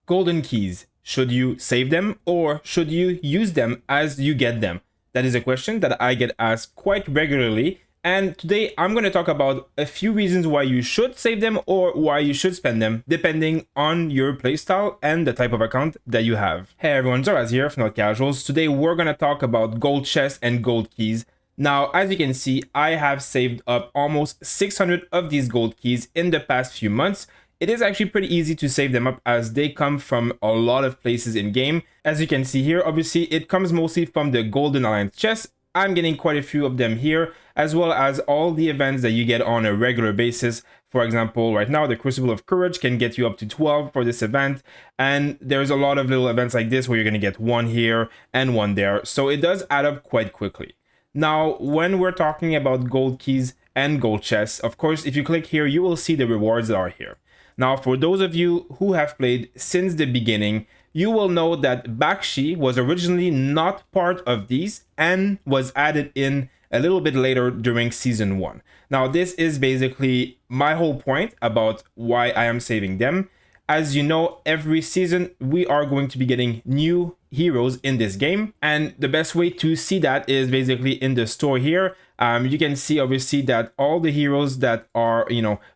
golden keys. Should you save them or should you use them as you get them? That is a question that I get asked quite regularly. And today I'm going to talk about a few reasons why you should save them or why you should spend them, depending on your playstyle and the type of account that you have. Hey everyone, Zoraz here from Not Casuals. Today we're going to talk about gold chests and gold keys. Now, as you can see, I have saved up almost 600 of these gold keys in the past few months. It is actually pretty easy to save them up as they come from a lot of places in game. As you can see here, obviously it comes mostly from the Golden Alliance chests. I'm getting quite a few of them here, as well as all the events that you get on a regular basis. For example, right now, the Crucible of Courage can get you up to 12 for this event. And there's a lot of little events like this where you're going to get one here and one there. So it does add up quite quickly. Now, when we're talking about gold keys and gold chests, of course, if you click here, you will see the rewards that are here. Now, for those of you who have played since the beginning, you will know that Bakshi was originally not part of these and was added in a little bit later during Season 1. Now, this is basically my whole point about why I am saving them. As you know, every season we are going to be getting new heroes in this game, and the best way to see that is basically in the store here. You can see obviously that all the heroes that are,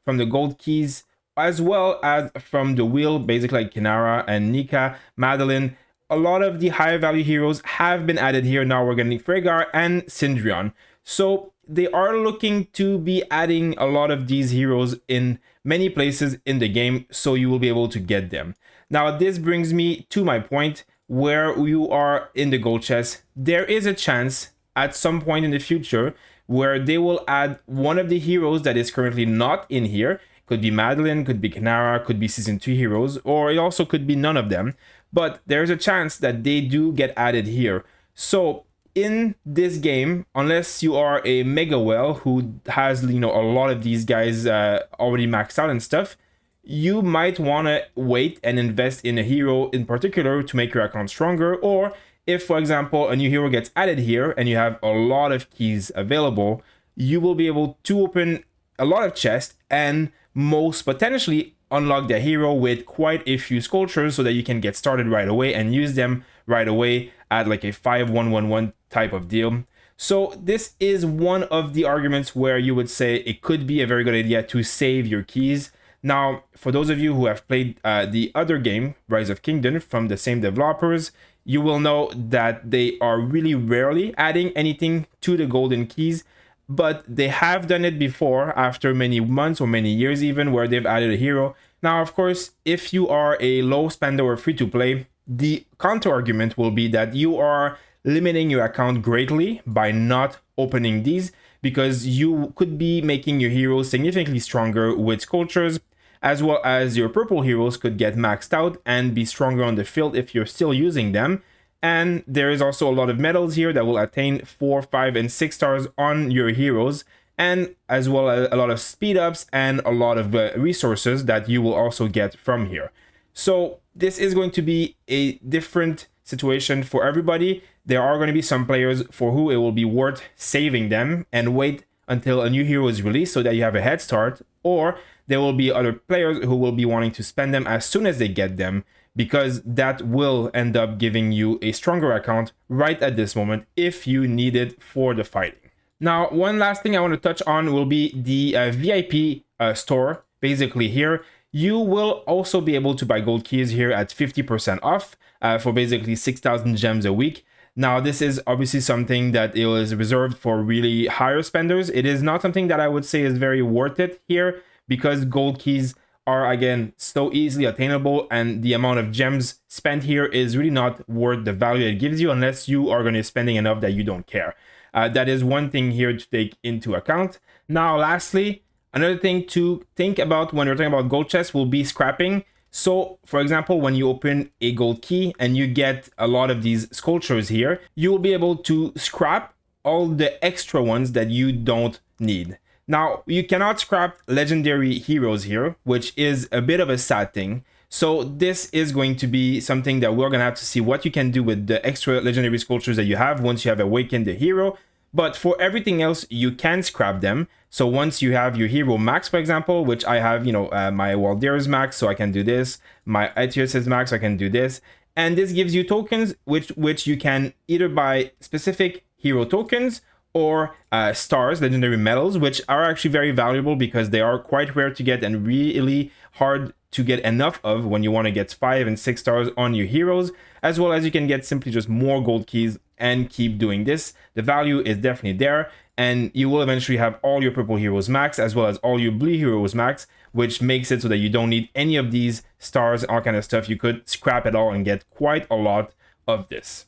from the gold keys, as well as from the wheel, basically like Kinara and Nika, Madeline, a lot of the higher value heroes have been added here. Now we're getting Freygar and Syndrion. So they are looking to be adding a lot of these heroes in many places in the game, so you will be able to get them. Now this brings me to my point where you are in the gold chest. There is a chance at some point in the future where they will add one of the heroes that is currently not in here. Could be Madeline, could be Kinara, could be Season 2 heroes, or it also could be none of them. But there's a chance that they do get added here. So in this game, unless you are a Mega Whale who has, a lot of these guys already maxed out and stuff, you might want to wait and invest in a hero in particular to make your account stronger. Or if, for example, a new hero gets added here and you have a lot of keys available, you will be able to open a lot of chests and most potentially unlock the hero with quite a few sculptures so that you can get started right away and use them right away at like a 5-1-1-1 type of deal. So this is one of the arguments where you would say it could be a very good idea to save your keys. Now, for those of you who have played the other game, Rise of Kingdom, from the same developers, you will know that they are really rarely adding anything to the golden keys. But they have done it before after many months or many years even where they've added a hero. Now, of course, if you are a low spender or free to play, the counter argument will be that you are limiting your account greatly by not opening these, because you could be making your heroes significantly stronger with sculptures, as well as your purple heroes could get maxed out and be stronger on the field if you're still using them. And there is also a lot of medals here that will attain 4, 5, and 6 stars on your heroes, and as well as a lot of speed ups and a lot of resources that you will also get from here. So this is going to be a different situation for everybody. There are going to be some players for who it will be worth saving them and wait until a new hero is released so that you have a head start, or there will be other players who will be wanting to spend them as soon as they get them, because that will end up giving you a stronger account right at this moment if you need it for the fighting. Now, one last thing I want to touch on will be the VIP store. Basically here, you will also be able to buy gold keys here at 50% off for basically 6,000 gems a week. Now, this is obviously something that is reserved for really higher spenders. It is not something that I would say is very worth it here, because gold keys are, again, so easily attainable, and the amount of gems spent here is really not worth the value it gives you unless you are going to be spending enough that you don't care. That is one thing here to take into account. Now, lastly, another thing to think about when you're talking about gold chests will be scrapping. So, for example, when you open a gold key and you get a lot of these sculptures here, you will be able to scrap all the extra ones that you don't need. Now, you cannot scrap legendary heroes here, which is a bit of a sad thing. So this is going to be something that we're going to have to see what you can do with the extra legendary sculptures that you have once you have awakened the hero. But for everything else, you can scrap them. So once you have your hero max, for example, which I have, my Waldir is max, so I can do this. My Aetius is max, so I can do this. And this gives you tokens, which you can either buy specific hero tokens or stars, legendary medals, which are actually very valuable because they are quite rare to get and really hard to get enough of when you want to get 5 and 6 stars on your heroes, as well as you can get simply just more gold keys and keep doing this. The value is definitely there, and you will eventually have all your purple heroes max as well as all your blue heroes max, which makes it so that you don't need any of these stars and all kind of stuff. You could scrap it all and get quite a lot of this.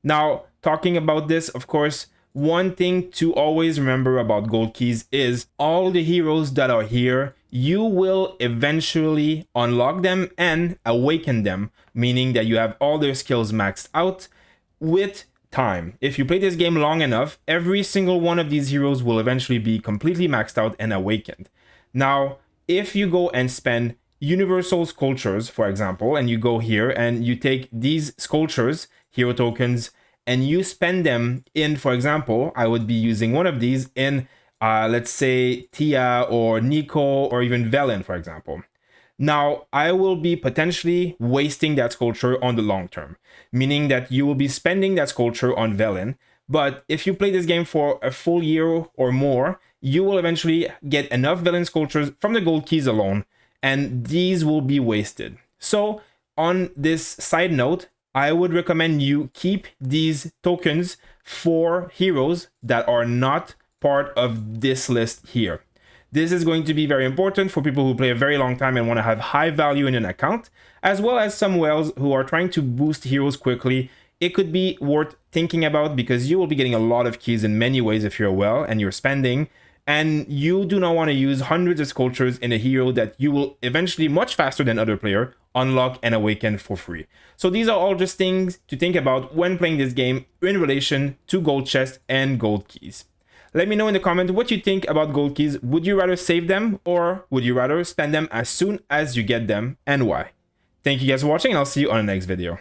Now, talking about this, of course, one thing to always remember about gold keys is all the heroes that are here, you will eventually unlock them and awaken them, meaning that you have all their skills maxed out with time. If you play this game long enough, every single one of these heroes will eventually be completely maxed out and awakened. Now, if you go and spend universal sculptures, for example, and you go here and you take these sculptures, hero tokens, and you spend them in, for example, I would be using one of these in, let's say, Tia or Nico or even Velen, for example. Now, I will be potentially wasting that sculpture on the long term, meaning that you will be spending that sculpture on Velen, but if you play this game for a full year or more, you will eventually get enough Velen sculptures from the gold keys alone, and these will be wasted. So, on this side note, I would recommend you keep these tokens for heroes that are not part of this list here. This is going to be very important for people who play a very long time and want to have high value in an account, as well as some whales who are trying to boost heroes quickly. It could be worth thinking about because you will be getting a lot of keys in many ways if you're a whale and you're spending, and you do not want to use hundreds of sculptures in a hero that you will eventually, much faster than other player, unlock and awaken for free. So these are all just things to think about when playing this game in relation to gold chests and gold keys. Let me know in the comment what you think about gold keys. Would you rather save them or would you rather spend them as soon as you get them, and why? Thank you guys for watching, and I'll see you on the next video.